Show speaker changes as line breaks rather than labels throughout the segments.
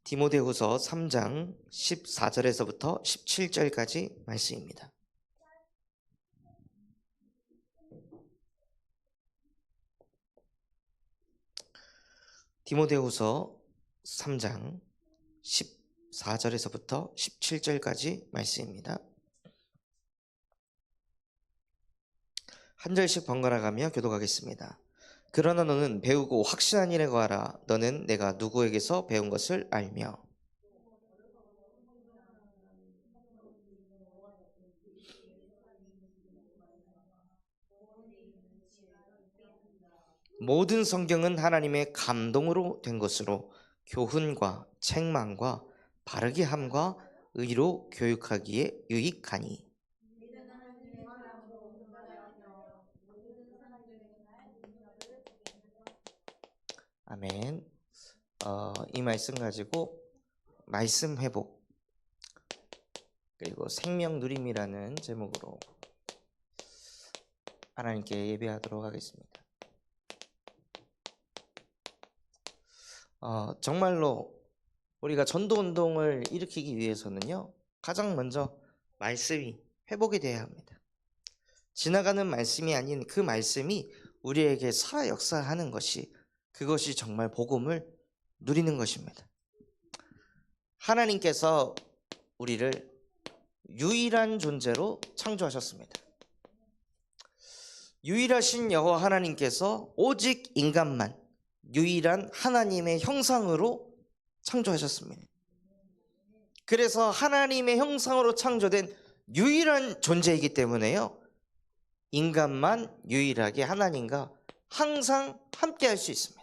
디모데후서 3장 14절에서부터 17절까지 말씀입니다. 디모데후서 3장 14절에서부터 17절까지 말씀입니다. 한 절씩 번갈아 가며 교독하겠습니다. 그러나 너는 배우고 확신한 일에 거하라. 너는 내가 누구에게서 배운 것을 알며 모든 성경은 하나님의 감동으로 된 것으로 교훈과 책망과 바르게 함과 의로 교육하기에 유익하니. 아멘. 이 말씀 가지고 말씀 회복 그리고 생명 누림이라는 제목으로 하나님께 예배하도록 하겠습니다. 정말로 우리가 전도운동을 일으키기 위해서는요, 가장 먼저 말씀이 회복이 돼야 합니다. 지나가는 말씀이 아닌 그 말씀이 우리에게 살아 역사하는 것이, 그것이 정말 복음을 누리는 것입니다. 하나님께서 우리를 유일한 존재로 창조하셨습니다. 유일하신 여호와 하나님께서 오직 인간만 유일한 하나님의 형상으로 창조하셨습니다. 그래서 하나님의 형상으로 창조된 유일한 존재이기 때문에요, 인간만 유일하게 하나님과 항상 함께 할 수 있습니다.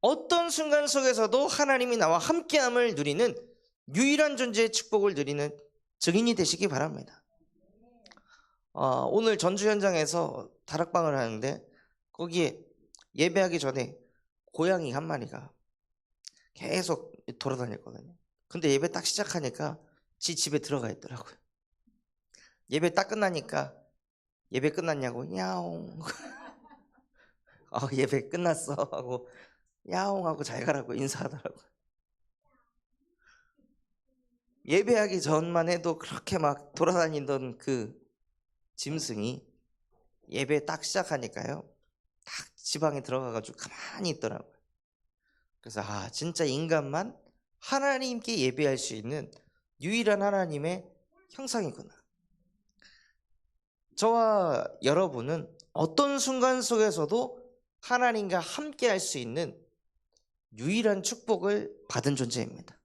어떤 순간 속에서도 하나님이 나와 함께함을 누리는 유일한 존재의 축복을 누리는 증인이 되시기 바랍니다. 오늘 전주 현장에서 다락방을 하는데 거기에 예배하기 전에 고양이 한 마리가 계속 돌아다녔거든요. 근데 예배 딱 시작하니까 지 집에 들어가 있더라고요. 예배 딱 끝나니까 예배 끝났냐고 야옹 예배 끝났어 하고 야옹 하고 잘 가라고 인사하더라고요. 예배하기 전만 해도 그렇게 막 돌아다니던 그 짐승이 예배 딱 시작하니까요, 딱 지방에 들어가가지고 가만히 있더라고요. 그래서 진짜 인간만 하나님께 예배할 수 있는 유일한 하나님의 형상이구나. 저와 여러분은 어떤 순간 속에서도 하나님과 함께 할 수 있는 유일한 축복을 받은 존재입니다.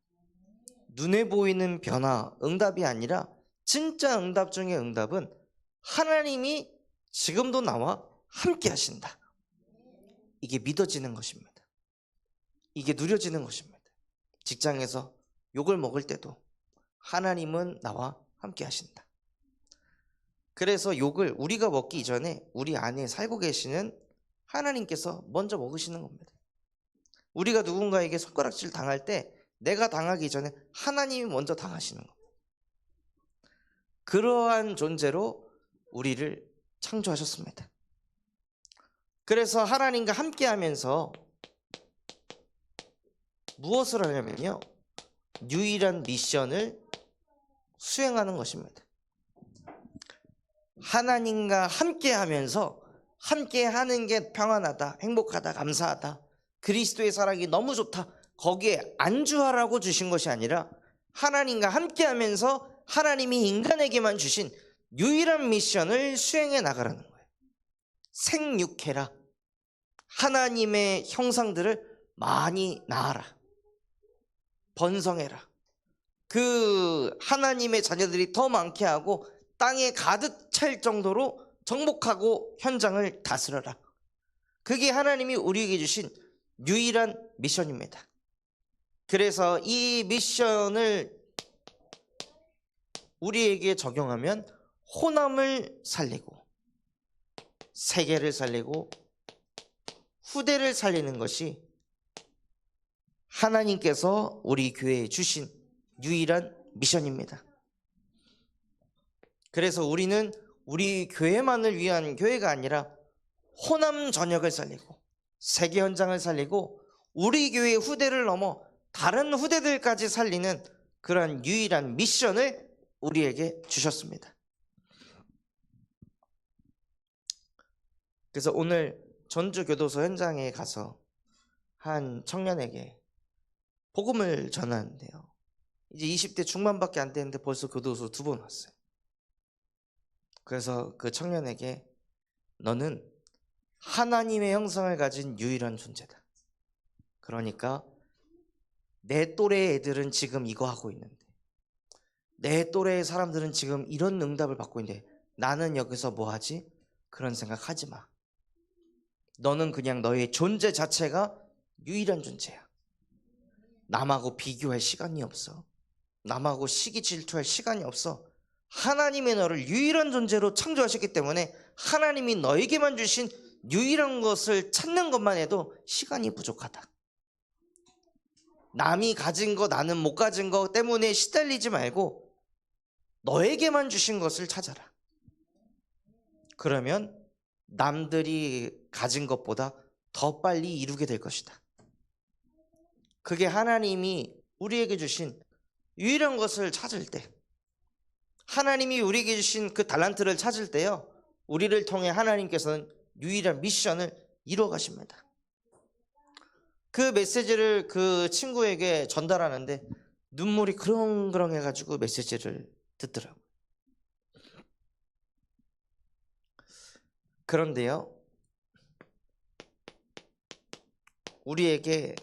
눈에 보이는 변화, 응답이 아니라 진짜 응답 중의 응답은 하나님이 지금도 나와 함께 하신다. 이게 믿어지는 것입니다. 이게 누려지는 것입니다. 직장에서 욕을 먹을 때도 하나님은 나와 함께 하신다. 그래서 욕을 우리가 먹기 전에 우리 안에 살고 계시는 하나님께서 먼저 먹으시는 겁니다. 우리가 누군가에게 손가락질 당할 때 내가 당하기 전에 하나님이 먼저 당하시는 겁니다. 그러한 존재로 우리를 창조하셨습니다. 그래서 하나님과 함께 하면서 무엇을 하냐면요, 유일한 미션을 수행하는 것입니다. 하나님과 함께 하면서 함께 하는 게 평안하다, 행복하다, 감사하다, 그리스도의 사랑이 너무 좋다, 거기에 안주하라고 주신 것이 아니라 하나님과 함께 하면서 하나님이 인간에게만 주신 유일한 미션을 수행해 나가라는 거예요. 생육해라. 하나님의 형상들을 많이 낳아라. 번성해라. 그 하나님의 자녀들이 더 많게 하고 땅에 가득 찰 정도로 정복하고 현장을 다스려라. 그게 하나님이 우리에게 주신 유일한 미션입니다. 그래서 이 미션을 우리에게 적용하면 호남을 살리고 세계를 살리고 후대를 살리는 것이 하나님께서 우리 교회에 주신 유일한 미션입니다. 그래서 우리는 우리 교회만을 위한 교회가 아니라 호남 전역을 살리고 세계 현장을 살리고 우리 교회 후대를 넘어 다른 후대들까지 살리는 그러한 유일한 미션을 우리에게 주셨습니다. 그래서 오늘 전주교도소 현장에 가서 한 청년에게 복음을 전하는데요. 이제 20대 중반밖에 안 되는데 벌써 교도소 2번 왔어요. 그래서 그 청년에게 너는 하나님의 형상을 가진 유일한 존재다. 그러니까 내 또래 애들은 지금 이거 하고 있는데, 내 또래의 사람들은 지금 이런 응답을 받고 있는데 나는 여기서 뭐 하지? 그런 생각 하지 마. 너는 그냥 너의 존재 자체가 유일한 존재야. 남하고 비교할 시간이 없어. 남하고 시기 질투할 시간이 없어. 하나님의 너를 유일한 존재로 창조하셨기 때문에 하나님이 너에게만 주신 유일한 것을 찾는 것만 해도 시간이 부족하다. 남이 가진 거 나는 못 가진 거 때문에 시달리지 말고 너에게만 주신 것을 찾아라. 그러면 남들이 가진 것보다 더 빨리 이루게 될 것이다. 그게 하나님이 우리에게 주신 유일한 것을 찾을 때, 하나님이 우리에게 주신 그 달란트를 찾을 때요, 우리를 통해 하나님께서는 유일한 미션을 이루어 가십니다. 그 메시지를 그 친구에게 전달하는데 눈물이 그렁그렁 해가지고 메시지를 듣더라고요. 그런데요, 우리에게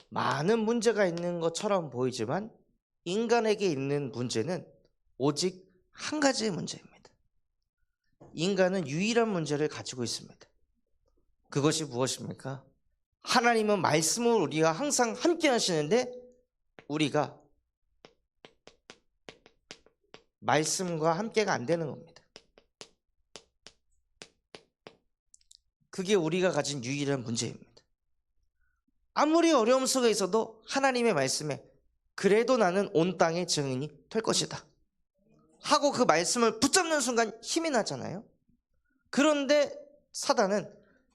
많은 문제가 있는 것처럼 보이지만 인간에게 있는 문제는 오직 한 가지의 문제입니다. 인간은 유일한 문제를 가지고 있습니다. 그것이 무엇입니까? 하나님은 말씀을 우리와 항상 함께 하시는데 우리가 말씀과 함께가 안 되는 겁니다. 그게 우리가 가진 유일한 문제입니다. 아무리 어려움 속에 있어도 하나님의 말씀에 그래도 나는 온 땅의 증인이 될 것이다 하고 그 말씀을 붙잡는 순간 힘이 나잖아요. 그런데 사단은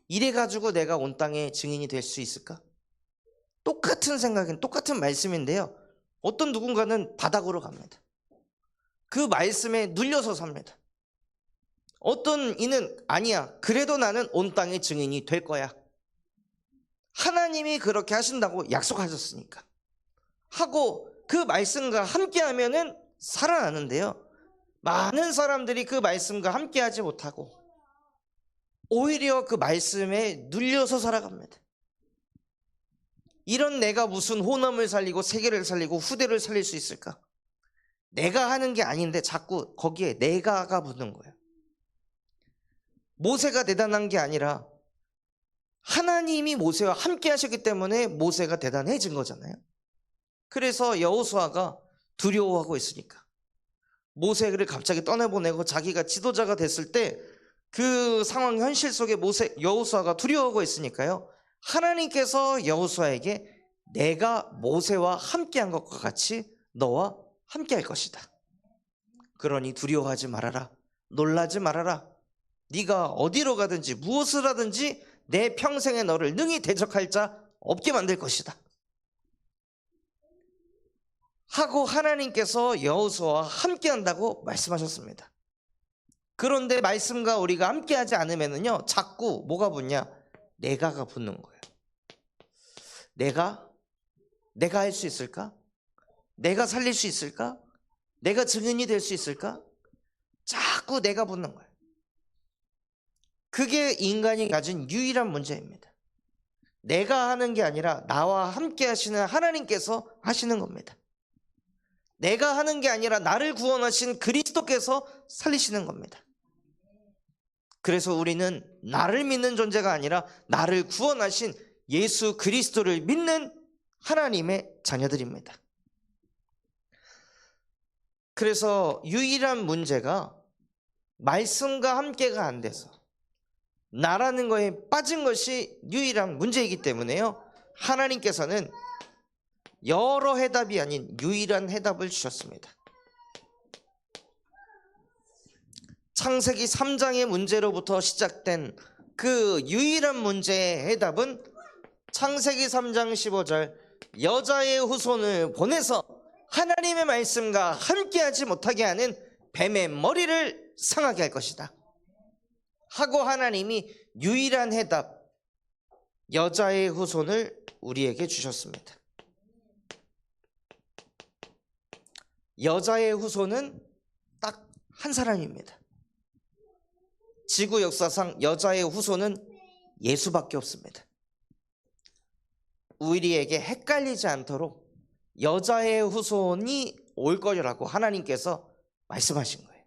이래가지고 내가 온 땅의 증인이 될 수 있을까? 똑같은 생각은 똑같은 말씀인데요, 어떤 누군가는 바닥으로 갑니다. 그 말씀에 눌려서 삽니다. 어떤 이는 아니야, 그래도 나는 온 땅의 증인이 될 거야. 하나님이 그렇게 하신다고 약속하셨으니까 하고 그 말씀과 함께 하면은 살아나는데요, 많은 사람들이 그 말씀과 함께 하지 못하고 오히려 그 말씀에 눌려서 살아갑니다. 이런 내가 무슨 호남을 살리고 세계를 살리고 후대를 살릴 수 있을까? 내가 하는 게 아닌데 자꾸 거기에 내가가 붙는 거예요. 모세가 대단한 게 아니라 하나님이 모세와 함께 하셨기 때문에 모세가 대단해진 거잖아요. 그래서 여호수아가 두려워하고 있으니까 모세를 갑자기 떠내보내고 자기가 지도자가 됐을 때 그 상황 현실 속에 여호수아가 두려워하고 있으니까요, 하나님께서 여호수아에게 내가 모세와 함께한 것과 같이 너와 함께할 것이다. 그러니 두려워하지 말아라. 놀라지 말아라. 네가 어디로 가든지 무엇을 하든지 내 평생에 너를 능히 대적할 자 없게 만들 것이다 하고 하나님께서 여호수아와 함께한다고 말씀하셨습니다. 그런데 말씀과 우리가 함께하지 않으면은요, 자꾸 뭐가 붙냐? 내가가 붙는 거예요. 내가 할 수 있을까? 내가 살릴 수 있을까? 내가 증인이 될 수 있을까? 자꾸 내가 붙는 거예요. 그게 인간이 가진 유일한 문제입니다. 내가 하는 게 아니라 나와 함께 하시는 하나님께서 하시는 겁니다. 내가 하는 게 아니라 나를 구원하신 그리스도께서 살리시는 겁니다. 그래서 우리는 나를 믿는 존재가 아니라 나를 구원하신 예수 그리스도를 믿는 하나님의 자녀들입니다. 그래서 유일한 문제가 말씀과 함께가 안 돼서 나라는 거에 빠진 것이 유일한 문제이기 때문에요, 하나님께서는 여러 해답이 아닌 유일한 해답을 주셨습니다. 창세기 3장의 문제로부터 시작된 그 유일한 문제의 해답은 창세기 3장 15절 여자의 후손을 보내서 하나님의 말씀과 함께하지 못하게 하는 뱀의 머리를 상하게 할 것이다 하고 하나님이 유일한 해답 여자의 후손을 우리에게 주셨습니다. 여자의 후손은 딱 한 사람입니다. 지구 역사상 여자의 후손은 예수밖에 없습니다. 우리에게 헷갈리지 않도록 여자의 후손이 올 거라고 하나님께서 말씀하신 거예요.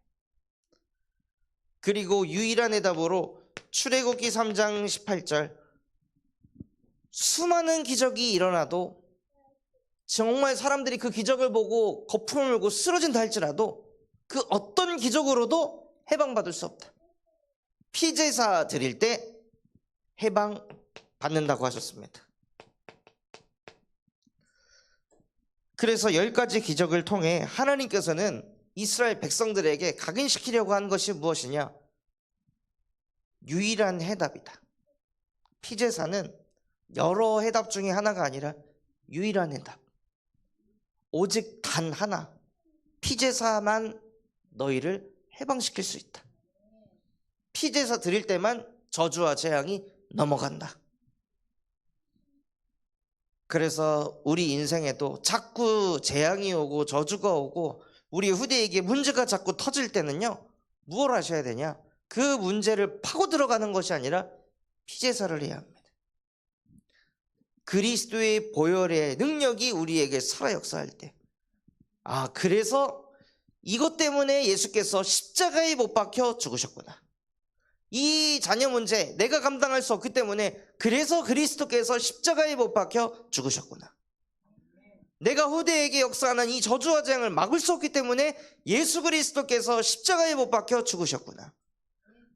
그리고 유일한 해답으로 출애굽기 3장 18절 수많은 기적이 일어나도 정말 사람들이 그 기적을 보고 거품을 물고 쓰러진다 할지라도 그 어떤 기적으로도 해방받을 수 없다. 피제사 드릴 때 해방 받는다고 하셨습니다. 그래서 10가지 기적을 통해 하나님께서는 이스라엘 백성들에게 각인시키려고 한 것이 무엇이냐? 유일한 해답이다. 피제사는 여러 해답 중에 하나가 아니라 유일한 해답. 오직 단 하나. 피제사만 너희를 해방시킬 수 있다. 피제사 드릴 때만 저주와 재앙이 넘어간다. 그래서 우리 인생에도 자꾸 재앙이 오고 저주가 오고 우리 후대에게 문제가 자꾸 터질 때는요, 무엇을 하셔야 되냐? 그 문제를 파고 들어가는 것이 아니라 피제사를 해야 합니다. 그리스도의 보혈의 능력이 우리에게 살아 역사할 때, 그래서 이것 때문에 예수께서 십자가에 못 박혀 죽으셨구나. 이 자녀 문제 내가 감당할 수 없기 때문에 그래서 그리스도께서 십자가에 못 박혀 죽으셨구나. 내가 후대에게 역사하는 이 저주와 재앙을 막을 수 없기 때문에 예수 그리스도께서 십자가에 못 박혀 죽으셨구나.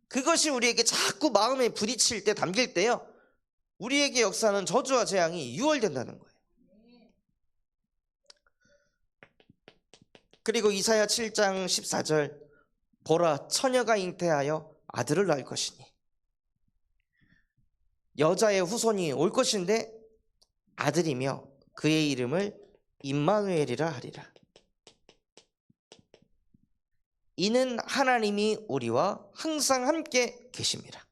그것이 우리에게 자꾸 마음에 부딪힐 때, 담길 때요, 우리에게 역사하는 저주와 재앙이 유월된다는 거예요. 그리고 이사야 7장 14절 보라 처녀가 잉태하여 아들을 낳을 것이니, 여자의 후손이 올 것인데 아들이며 그의 이름을 임마누엘이라 하리라. 이는 하나님이 우리와 항상 함께 계심이라.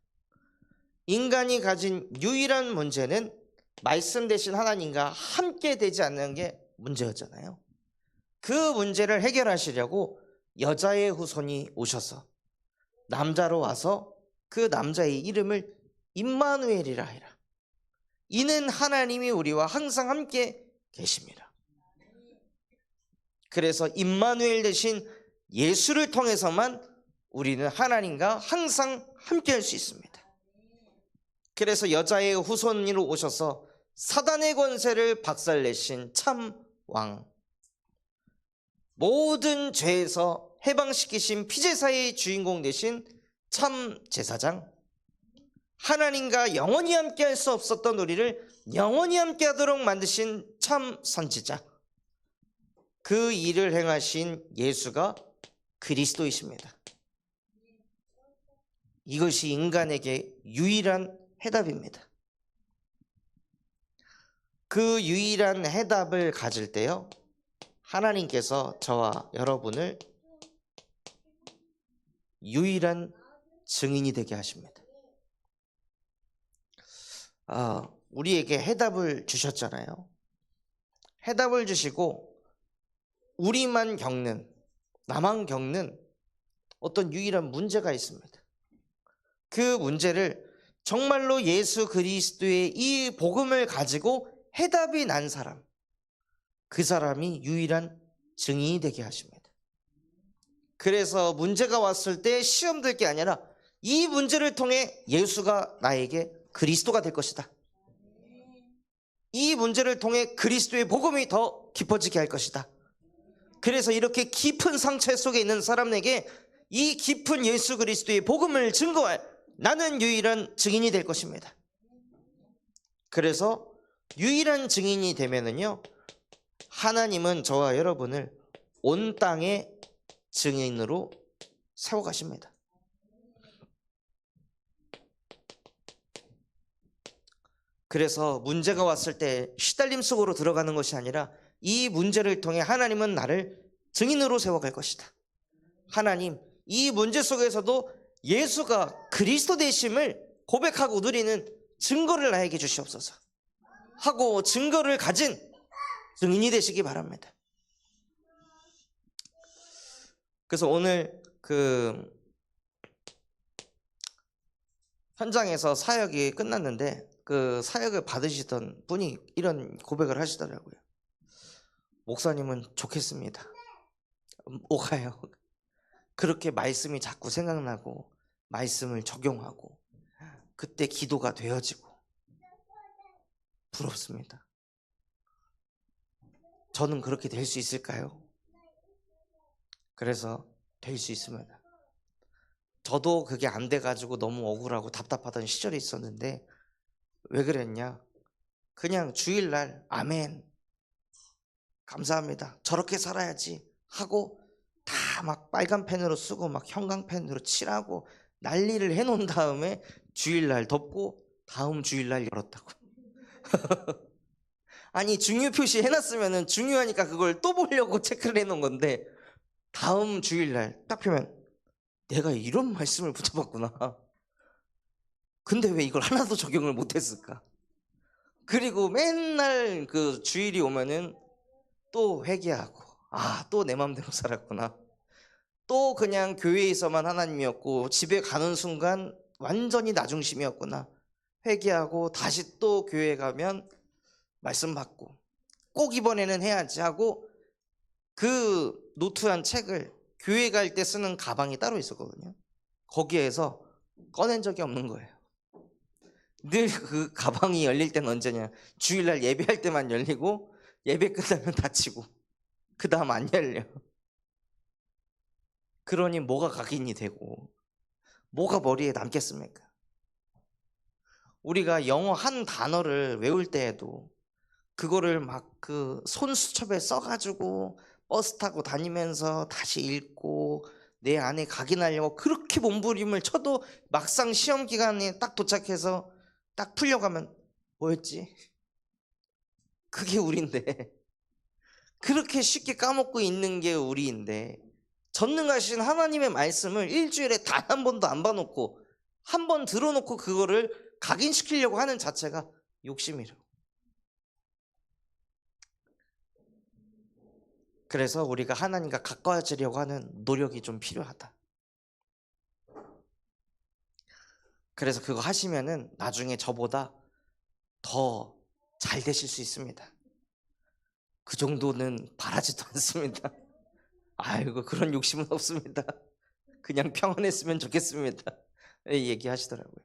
인간이 가진 유일한 문제는 말씀 대신 하나님과 함께 되지 않는 게 문제였잖아요. 그 문제를 해결하시려고 여자의 후손이 오셔서 남자로 와서 그 남자의 이름을 임마누엘이라 해라. 이는 하나님이 우리와 항상 함께 계십니다. 그래서 임마누엘 대신 예수를 통해서만 우리는 하나님과 항상 함께 할 수 있습니다. 그래서 여자의 후손으로 오셔서 사단의 권세를 박살내신 참 왕, 모든 죄에서 해방시키신 피제사의 주인공 되신 참 제사장, 하나님과 영원히 함께 할 수 없었던 우리를 영원히 함께 하도록 만드신 참 선지자, 그 일을 행하신 예수가 그리스도이십니다. 이것이 인간에게 유일한 해답입니다. 그 유일한 해답을 가질 때요, 하나님께서 저와 여러분을 유일한 증인이 되게 하십니다. 우리에게 해답을 주셨잖아요. 해답을 주시고 우리만 겪는, 나만 겪는 어떤 유일한 문제가 있습니다. 그 문제를 정말로 예수 그리스도의 이 복음을 가지고 해답이 난 사람, 그 사람이 유일한 증인이 되게 하십니다. 그래서 문제가 왔을 때 시험 될 게 아니라 이 문제를 통해 예수가 나에게 그리스도가 될 것이다. 이 문제를 통해 그리스도의 복음이 더 깊어지게 할 것이다. 그래서 이렇게 깊은 상처 속에 있는 사람에게 이 깊은 예수 그리스도의 복음을 증거할 나는 유일한 증인이 될 것입니다. 그래서 유일한 증인이 되면은요, 하나님은 저와 여러분을 온 땅의 증인으로 세워가십니다. 그래서 문제가 왔을 때 시달림 속으로 들어가는 것이 아니라 이 문제를 통해 하나님은 나를 증인으로 세워갈 것이다. 하나님, 이 문제 속에서도 예수가 그리스도 되심을 고백하고 누리는 증거를 나에게 주시옵소서 하고 증거를 가진 증인이 되시기 바랍니다. 그래서 오늘 그 현장에서 사역이 끝났는데 그 사역을 받으시던 분이 이런 고백을 하시더라고요. 목사님은 좋겠습니다. 뭐가요? 그렇게 말씀이 자꾸 생각나고 말씀을 적용하고 그때 기도가 되어지고 부럽습니다. 저는 그렇게 될 수 있을까요? 그래서 될 수 있습니다. 저도 그게 안 돼가지고 너무 억울하고 답답하던 시절이 있었는데 왜 그랬냐? 그냥 주일날 아멘 감사합니다 저렇게 살아야지 하고 다 막 빨간 펜으로 쓰고 막 형광펜으로 칠하고 난리를 해놓은 다음에 주일날 덮고 다음 주일날 열었다고. 아니 중요 표시 해놨으면 중요하니까 그걸 또 보려고 체크를 해놓은 건데 다음 주일날 딱 펴면 내가 이런 말씀을 붙여봤구나. 근데 왜 이걸 하나도 적용을 못했을까? 그리고 맨날 그 주일이 오면은 또 회개하고 또 내 맘대로 살았구나. 또 그냥 교회에서만 하나님이었고 집에 가는 순간 완전히 나 중심이었구나. 회개하고 다시 또 교회 가면 말씀 받고 꼭 이번에는 해야지 하고 그 노트한 책을 교회 갈 때 쓰는 가방이 따로 있었거든요. 거기에서 꺼낸 적이 없는 거예요. 늘 그 가방이 열릴 때는 언제냐? 주일날 예배할 때만 열리고 예배 끝나면 닫히고 그 다음 안 열려. 그러니 뭐가 각인이 되고 뭐가 머리에 남겠습니까? 우리가 영어 한 단어를 외울 때에도 그거를 막 그 손수첩에 써가지고 버스 타고 다니면서 다시 읽고 내 안에 각인하려고 그렇게 몸부림을 쳐도 막상 시험 기간에 딱 도착해서 딱 풀려가면 뭐였지? 그게 우리인데 그렇게 쉽게 까먹고 있는 게 우리인데 전능하신 하나님의 말씀을 일주일에 단 한 번도 안 봐놓고 한 번 들어놓고 그거를 각인시키려고 하는 자체가 욕심이라고. 그래서 우리가 하나님과 가까워지려고 하는 노력이 좀 필요하다. 그래서 그거 하시면은 나중에 저보다 더 잘 되실 수 있습니다. 그 정도는 바라지도 않습니다. 아이고 그런 욕심은 없습니다. 그냥 평안했으면 좋겠습니다. 얘기하시더라고요.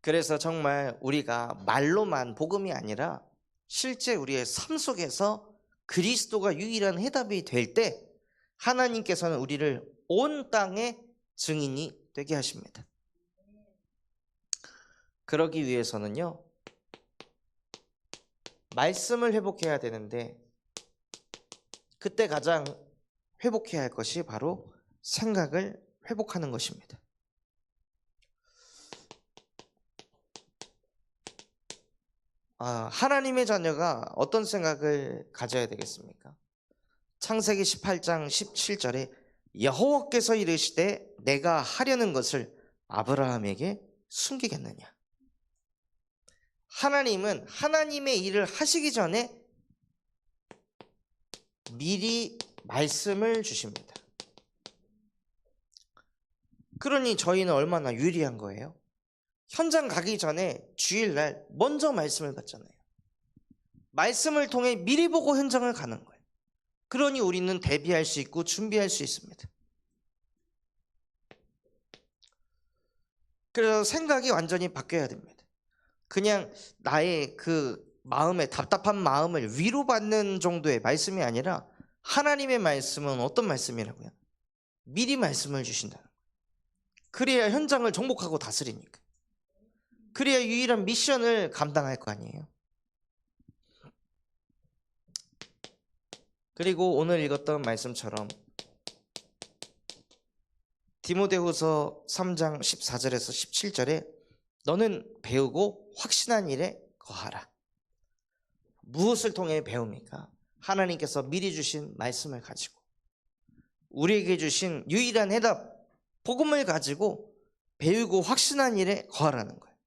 그래서 정말 우리가 말로만 복음이 아니라 실제 우리의 삶 속에서 그리스도가 유일한 해답이 될 때 하나님께서는 우리를 온 땅의 증인이 되게 하십니다. 그러기 위해서는요, 말씀을 회복해야 되는데 그때 가장 회복해야 할 것이 바로 생각을 회복하는 것입니다. 하나님의 자녀가 어떤 생각을 가져야 되겠습니까? 창세기 18장 17절에 여호와께서 이르시되 내가 하려는 것을 아브라함에게 숨기겠느냐. 하나님은 하나님의 일을 하시기 전에 미리 말씀을 주십니다. 그러니 저희는 얼마나 유리한 거예요? 현장 가기 전에 주일날 먼저 말씀을 받잖아요. 말씀을 통해 미리 보고 현장을 가는 거예요. 그러니 우리는 대비할 수 있고 준비할 수 있습니다. 그래서 생각이 완전히 바뀌어야 됩니다. 그냥 나의 그 마음의 답답한 마음을 위로받는 정도의 말씀이 아니라 하나님의 말씀은 어떤 말씀이라고요? 미리 말씀을 주신다는 거예요. 그래야 현장을 정복하고 다스리니까. 그래야 유일한 미션을 감당할 거 아니에요. 그리고 오늘 읽었던 말씀처럼 디모데후서 3장 14절에서 17절에 너는 배우고 확신한 일에 거하라. 무엇을 통해 배웁니까? 하나님께서 미리 주신 말씀을 가지고 우리에게 주신 유일한 해답 복음을 가지고 배우고 확신한 일에 거하라는 거예요.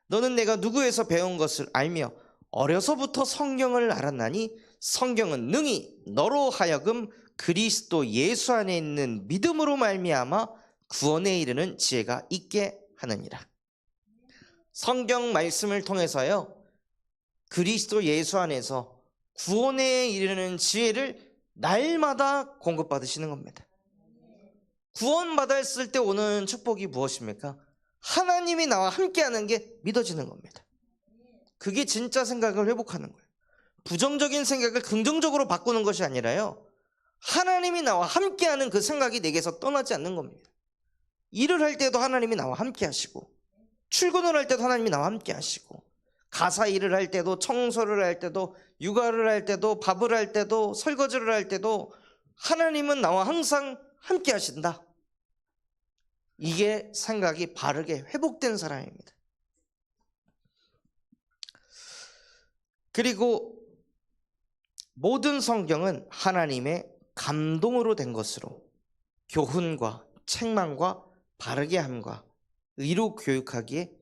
너는 내가 누구에서 배운 것을 알며 어려서부터 성경을 알았나니 성경은 능히 너로 하여금 그리스도 예수 안에 있는 믿음으로 말미암아 구원에 이르는 지혜가 있게 하느니라. 성경 말씀을 통해서요, 그리스도 예수 안에서 구원에 이르는 지혜를 날마다 공급받으시는 겁니다. 구원받았을 때 오는 축복이 무엇입니까? 하나님이 나와 함께하는 게 믿어지는 겁니다. 그게 진짜 생각을 회복하는 거예요. 부정적인 생각을 긍정적으로 바꾸는 것이 아니라요, 하나님이 나와 함께하는 그 생각이 내게서 떠나지 않는 겁니다. 일을 할 때도 하나님이 나와 함께 하시고, 출근을 할 때도 하나님이 나와 함께 하시고, 가사 일을 할 때도, 청소를 할 때도, 육아를 할 때도, 밥을 할 때도, 설거지를 할 때도 하나님은 나와 항상 함께 하신다. 이게 생각이 바르게 회복된 사람입니다. 그리고 모든 성경은 하나님의 감동으로 된 것으로 교훈과 책망과 바르게 함과 의로 교육하기에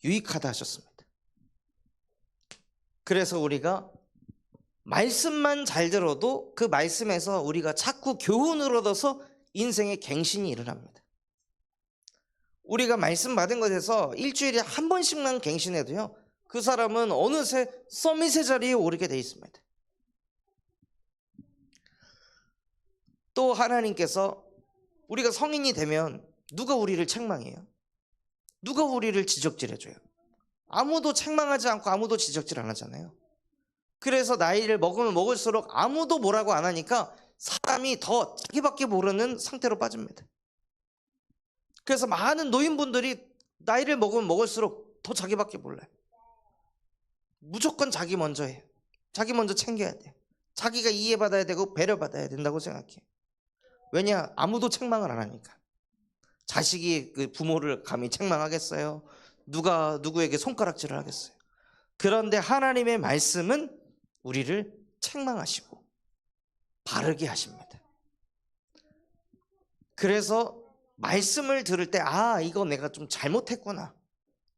유익하다 하셨습니다. 그래서 우리가 말씀만 잘 들어도 그 말씀에서 우리가 자꾸 교훈을 얻어서 인생의 갱신이 일어납니다. 우리가 말씀 받은 것에서 일주일에 한 번씩만 갱신해도요, 그 사람은 어느새 서밋의 자리에 오르게 돼 있습니다. 또 하나님께서 우리가 성인이 되면 누가 우리를 책망해요? 누가 우리를 지적질해줘요? 아무도 책망하지 않고 아무도 지적질 안 하잖아요. 그래서 나이를 먹으면 먹을수록 아무도 뭐라고 안 하니까 사람이 더 자기밖에 모르는 상태로 빠집니다. 그래서 많은 노인분들이 나이를 먹으면 먹을수록 더 자기밖에 몰라요. 무조건 자기 먼저 해요. 자기 먼저 챙겨야 돼요. 자기가 이해받아야 되고 배려받아야 된다고 생각해요. 왜냐? 아무도 책망을 안 하니까. 자식이 그 부모를 감히 책망하겠어요? 누가 누구에게 손가락질을 하겠어요? 그런데 하나님의 말씀은 우리를 책망하시고 바르게 하십니다. 그래서 말씀을 들을 때 이거 내가 좀 잘못했구나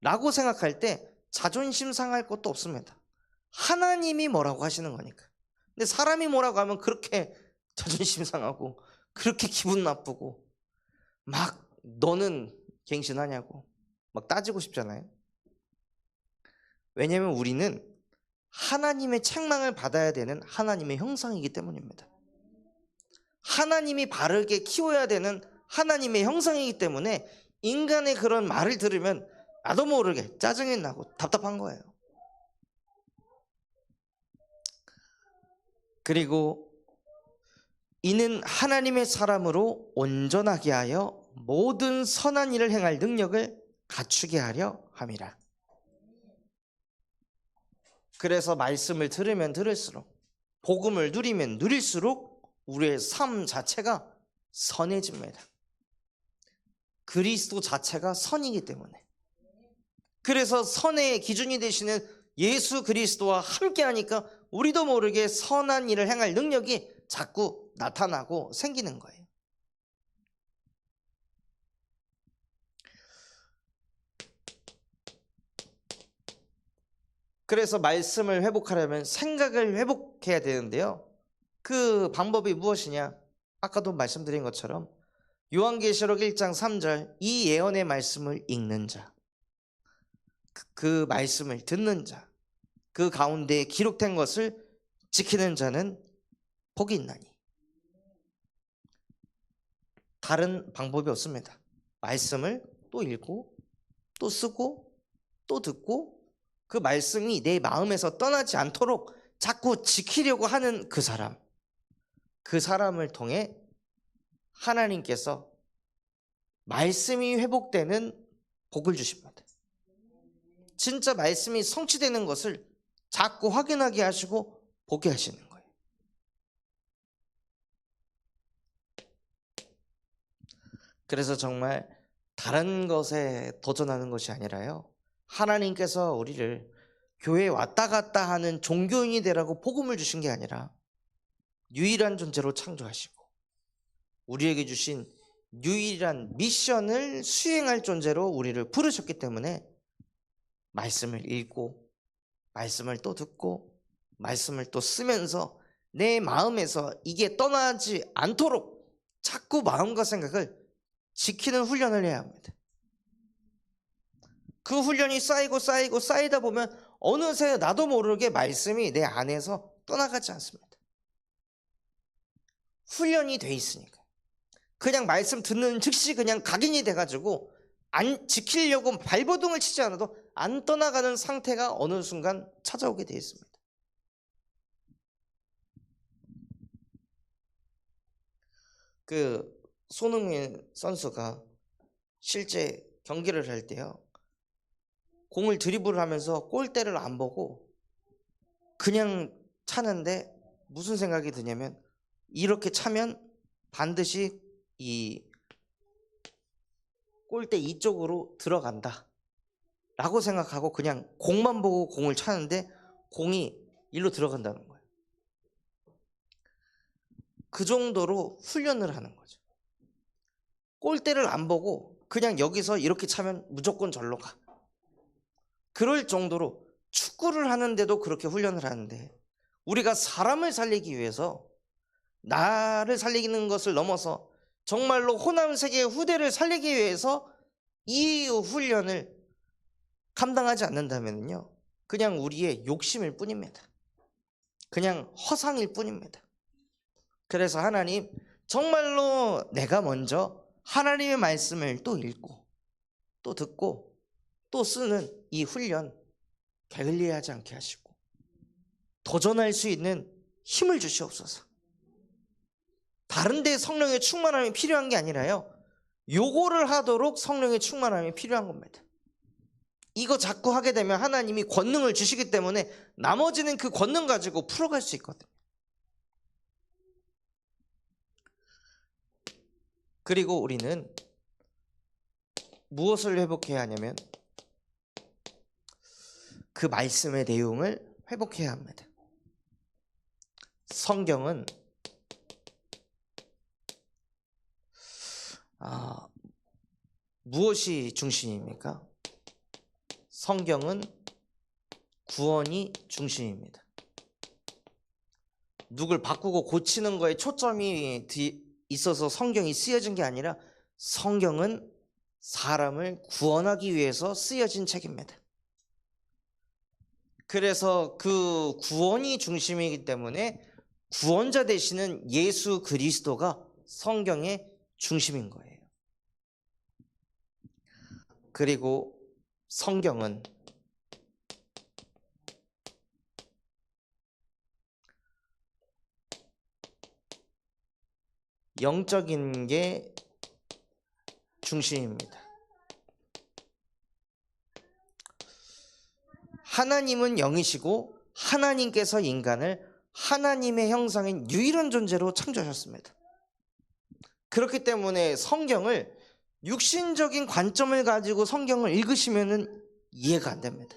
라고 생각할 때 자존심 상할 것도 없습니다. 하나님이 뭐라고 하시는 거니까. 근데 사람이 뭐라고 하면 그렇게 자존심 상하고 그렇게 기분 나쁘고 막 너는 갱신하냐고 막 따지고 싶잖아요. 왜냐하면 우리는 하나님의 책망을 받아야 되는 하나님의 형상이기 때문입니다. 하나님이 바르게 키워야 되는 하나님의 형상이기 때문에 인간의 그런 말을 들으면 나도 모르게 짜증이 나고 답답한 거예요. 그리고 이는 하나님의 사람으로 온전하게 하여 모든 선한 일을 행할 능력을 갖추게 하려 함이라. 그래서 말씀을 들으면 들을수록, 복음을 누리면 누릴수록 우리의 삶 자체가 선해집니다. 그리스도 자체가 선이기 때문에. 그래서 선의 기준이 되시는 예수 그리스도와 함께 하니까 우리도 모르게 선한 일을 행할 능력이 자꾸 나타나고 생기는 거예요. 그래서 말씀을 회복하려면 생각을 회복해야 되는데요, 그 방법이 무엇이냐? 아까도 말씀드린 것처럼 요한계시록 1장 3절 이 예언의 말씀을 읽는 자, 그 말씀을 듣는 자, 그 가운데 기록된 것을 지키는 자는 복이 있나니. 다른 방법이 없습니다. 말씀을 또 읽고 또 쓰고 또 듣고 그 말씀이 내 마음에서 떠나지 않도록 자꾸 지키려고 하는 그 사람을 통해 하나님께서 말씀이 회복되는 복을 주십니다. 진짜 말씀이 성취되는 것을 자꾸 확인하게 하시고 보게 하시는 거예요. 그래서 정말 다른 것에 도전하는 것이 아니라요, 하나님께서 우리를 교회에 왔다 갔다 하는 종교인이 되라고 복음을 주신 게 아니라 유일한 존재로 창조하시고 우리에게 주신 유일한 미션을 수행할 존재로 우리를 부르셨기 때문에 말씀을 읽고 말씀을 또 듣고 말씀을 또 쓰면서 내 마음에서 이게 떠나지 않도록 자꾸 마음과 생각을 지키는 훈련을 해야 합니다. 그 훈련이 쌓이고 쌓이다 보면 어느새 나도 모르게 말씀이 내 안에서 떠나가지 않습니다. 훈련이 돼 있으니까. 그냥 말씀 듣는 즉시 그냥 각인이 돼가지고 안 지키려고 발버둥을 치지 않아도 안 떠나가는 상태가 어느 순간 찾아오게 되어 있습니다. 그 손흥민 선수가 실제 경기를 할 때요, 공을 드리블을 하면서 골대를 안 보고 그냥 차는데 무슨 생각이 드냐면, 이렇게 차면 반드시 이 골대 이쪽으로 들어간다 라고 생각하고 그냥 공만 보고 공을 차는데 공이 일로 들어간다는 거예요. 그 정도로 훈련을 하는 거죠. 골대를 안 보고 그냥 여기서 이렇게 차면 무조건 절로 가. 그럴 정도로 축구를 하는데도 그렇게 훈련을 하는데, 우리가 사람을 살리기 위해서, 나를 살리는 것을 넘어서 정말로 호남 세계의 후대를 살리기 위해서 이 훈련을 감당하지 않는다면요, 그냥 우리의 욕심일 뿐입니다. 그냥 허상일 뿐입니다. 그래서 하나님, 정말로 내가 먼저 하나님의 말씀을 또 읽고 또 듣고 또 쓰는 이 훈련 게을리하지 않게 하시고 도전할 수 있는 힘을 주시옵소서. 다른 데 성령의 충만함이 필요한 게 아니라요, 요거를 하도록 성령의 충만함이 필요한 겁니다. 이거 자꾸 하게 되면 하나님이 권능을 주시기 때문에 나머지는 그 권능 가지고 풀어갈 수 있거든요. 그리고 우리는 무엇을 회복해야 하냐면 그 말씀의 내용을 회복해야 합니다. 성경은 무엇이 중심입니까? 성경은 구원이 중심입니다. 누굴 바꾸고 고치는 거에 초점이 있어서 성경이 쓰여진 게 아니라 성경은 사람을 구원하기 위해서 쓰여진 책입니다. 그래서 그 구원이 중심이기 때문에 구원자 되시는 예수 그리스도가 성경의 중심인 거예요. 그리고 성경은 영적인 게 중심입니다. 하나님은 영이시고 하나님께서 인간을 하나님의 형상인 유일한 존재로 창조하셨습니다. 그렇기 때문에 성경을 육신적인 관점을 가지고 성경을 읽으시면 이해가 안 됩니다.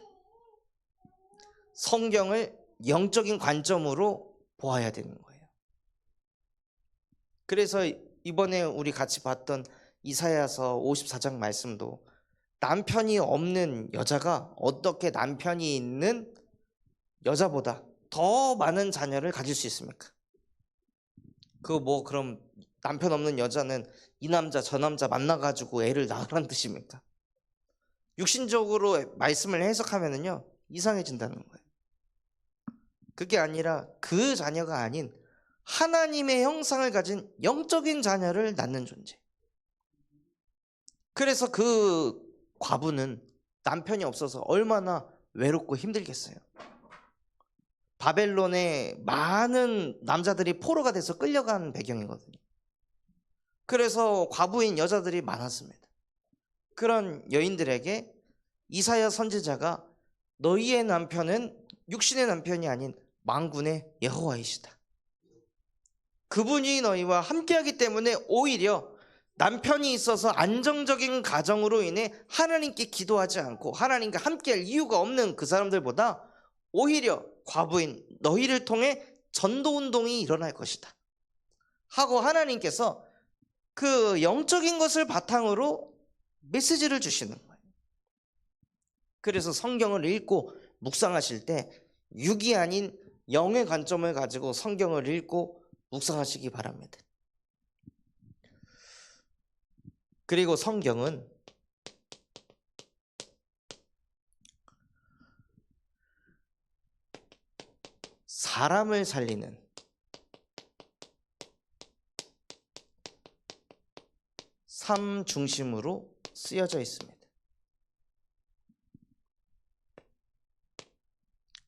성경을 영적인 관점으로 보아야 되는 거예요. 그래서 이번에 우리 같이 봤던 이사야서 54장 말씀도 남편이 없는 여자가 어떻게 남편이 있는 여자보다 더 많은 자녀를 가질 수 있습니까? 그럼 남편 없는 여자는 이 남자 저 남자 만나가지고 애를 낳으란 뜻입니까? 육신적으로 말씀을 해석하면은요, 이상해진다는 거예요. 그게 아니라 그 자녀가 아닌 하나님의 형상을 가진 영적인 자녀를 낳는 존재. 그래서 그 과부는 남편이 없어서 얼마나 외롭고 힘들겠어요. 바벨론에 많은 남자들이 포로가 돼서 끌려간 배경이거든요. 그래서 과부인 여자들이 많았습니다. 그런 여인들에게 이사야 선지자가 너희의 남편은 육신의 남편이 아닌 만군의 여호와이시다. 그분이 너희와 함께하기 때문에 오히려 남편이 있어서 안정적인 가정으로 인해 하나님께 기도하지 않고 하나님과 함께할 이유가 없는 그 사람들보다 오히려 과부인 너희를 통해 전도운동이 일어날 것이다 하고 하나님께서 그 영적인 것을 바탕으로 메시지를 주시는 거예요. 그래서 성경을 읽고 묵상하실 때 육이 아닌 영의 관점을 가지고 성경을 읽고 묵상하시기 바랍니다. 그리고 성경은 사람을 살리는 삶 중심으로 쓰여져 있습니다.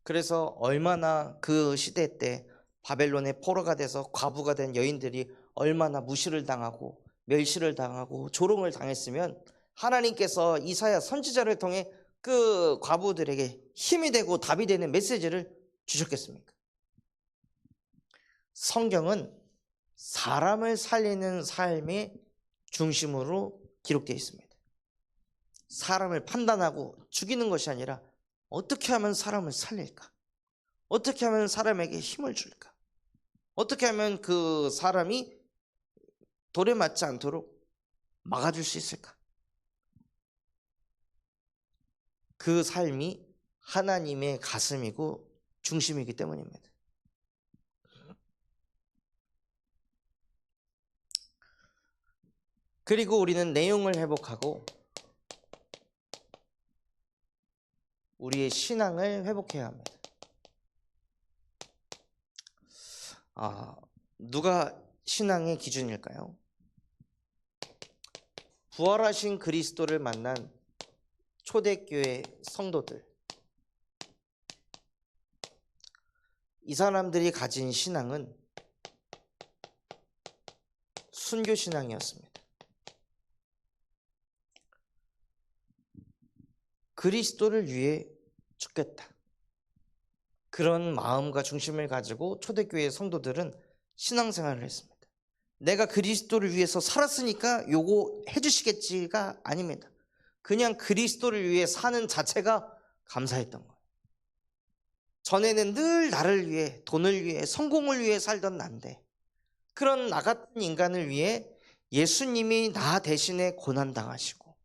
그래서 얼마나 그 시대 때 바벨론의 포로가 돼서 과부가 된 여인들이 얼마나 무시를 당하고 멸시를 당하고 조롱을 당했으면 하나님께서 이사야 선지자를 통해 그 과부들에게 힘이 되고 답이 되는 메시지를 주셨겠습니까? 성경은 사람을 살리는 삶의 중심으로 기록되어 있습니다. 사람을 판단하고 죽이는 것이 아니라 어떻게 하면 사람을 살릴까? 어떻게 하면 사람에게 힘을 줄까? 어떻게 하면 그 사람이 돌에 맞지 않도록 막아줄 수 있을까? 그 삶이 하나님의 가슴이고 중심이기 때문입니다. 그리고 우리는 내용을 회복하고 우리의 신앙을 회복해야 합니다. 누가 신앙의 기준일까요? 부활하신 그리스도를 만난 초대교회 성도들, 이 사람들이 가진 신앙은 순교 신앙이었습니다. 그리스도를 위해 죽겠다, 그런 마음과 중심을 가지고 초대교회 성도들은 신앙생활을 했습니다. 내가 그리스도를 위해서 살았으니까 요거 해주시겠지가 아닙니다. 그냥 그리스도를 위해 사는 자체가 감사했던 거예요. 전에는 늘 나를 위해, 돈을 위해, 성공을 위해 살던 난데 그런 나 같은 인간을 위해 예수님이 나 대신에 고난당하시고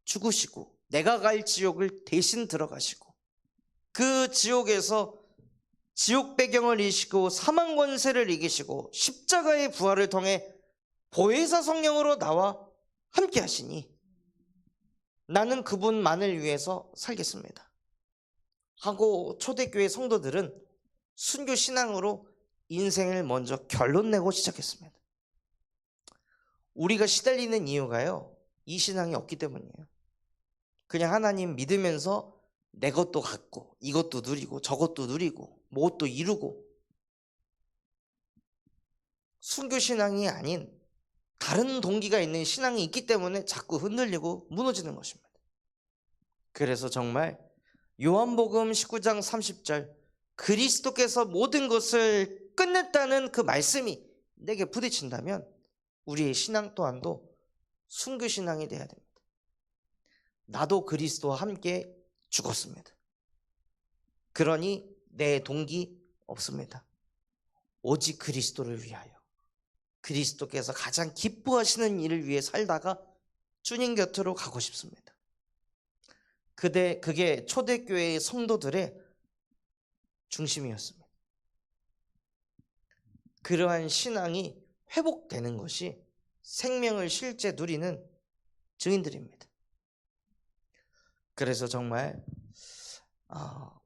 죽으시고 내가 갈 지옥을 대신 들어가시고 그 지옥에서 지옥 배경을 이기시고 사망 권세를 이기시고 십자가의 부활을 통해 보혜사 성령으로 나와 함께 하시니 나는 그분만을 위해서 살겠습니다 하고 초대교회 성도들은 순교 신앙으로 인생을 먼저 결론 내고 시작했습니다. 우리가 시달리는 이유가요, 이 신앙이 없기 때문이에요. 그냥 하나님 믿으면서 내 것도 갖고 이것도 누리고 저것도 누리고 무엇도 이루고 순교 신앙이 아닌 다른 동기가 있는 신앙이 있기 때문에 자꾸 흔들리고 무너지는 것입니다. 그래서 정말 요한복음 19장 30절 그리스도께서 모든 것을 끝냈다는 그 말씀이 내게 부딪힌다면 우리의 신앙 또한도 순교 신앙이 돼야 됩니다. 나도 그리스도와 함께 죽었습니다. 그러니 내 동기 없습니다. 오직 그리스도를 위하여, 그리스도께서 가장 기뻐하시는 일을 위해 살다가 주님 곁으로 가고 싶습니다. 그게 초대교회의 성도들의 중심이었습니다. 그러한 신앙이 회복되는 것이 생명을 실제 누리는 증인들입니다. 그래서 정말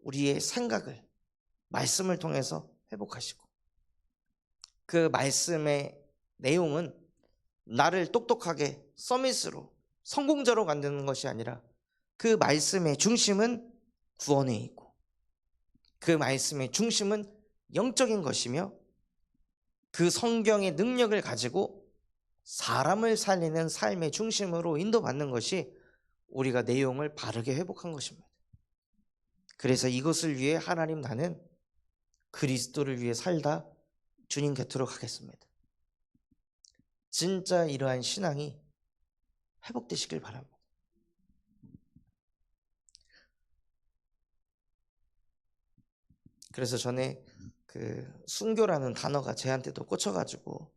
우리의 생각을 말씀을 통해서 회복하시고 그 말씀의 내용은 나를 똑똑하게 서밋으로 성공자로 만드는 것이 아니라 그 말씀의 중심은 구원에 있고 그 말씀의 중심은 영적인 것이며 그 성경의 능력을 가지고 사람을 살리는 삶의 중심으로 인도받는 것이 우리가 내용을 바르게 회복한 것입니다. 그래서 이것을 위해 하나님, 나는 그리스도를 위해 살다 주님 곁으로 가겠습니다. 진짜 이러한 신앙이 회복되시길 바랍니다. 그래서 전에 그 순교라는 단어가 제한테도 꽂혀가지고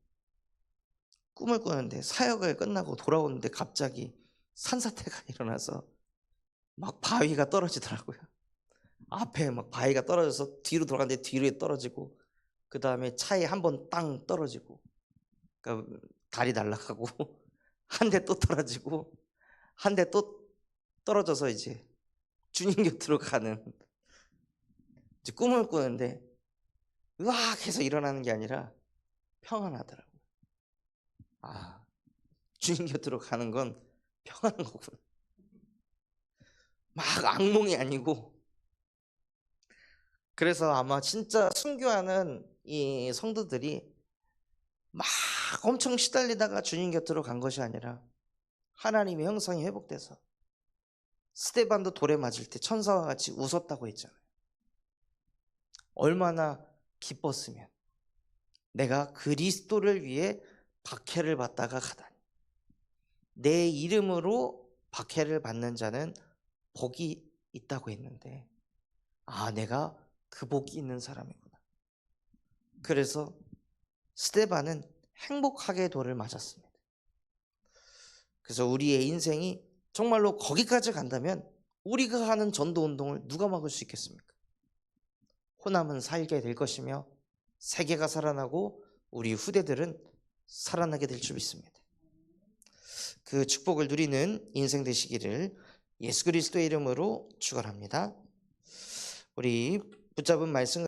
꿈을 꾸는데 사역을 끝나고 돌아오는데 갑자기 산사태가 일어나서 막 바위가 떨어지더라고요. 앞에 막 바위가 떨어져서 뒤로 돌아갔는데 뒤로 떨어지고, 그 다음에 차에 한 번 땅 떨어지고, 그러니까 다리 날아가고 한 대 또 떨어지고 한 대 또 떨어져서 이제 주님 곁으로 가는 이제 꿈을 꾸는데 으악 해서 일어나는 게 아니라 평안하더라고요. 아, 주님 곁으로 가는 건 평안한 거구나. 막 악몽이 아니고. 그래서 아마 진짜 순교하는 이 성도들이 막 엄청 시달리다가 주님 곁으로 간 것이 아니라 하나님의 형상이 회복돼서, 스데반도 돌에 맞을 때 천사와 같이 웃었다고 했잖아요. 얼마나 기뻤으면 내가 그리스도를 위해 박해를 받다가 가다니. 내 이름으로 박해를 받는 자는 복이 있다고 했는데, 아, 내가 그 복이 있는 사람이구나. 그래서 스데반은 행복하게 돌을 맞았습니다. 그래서 우리의 인생이 정말로 거기까지 간다면 우리가 하는 전도 운동을 누가 막을 수 있겠습니까? 호남은 살게 될 것이며 세계가 살아나고 우리 후대들은 살아나게 될 줄 믿습니다. 그 축복을 누리는 인생 되시기를 예수 그리스도의 이름으로 축원합니다. 우리 붙잡은 말씀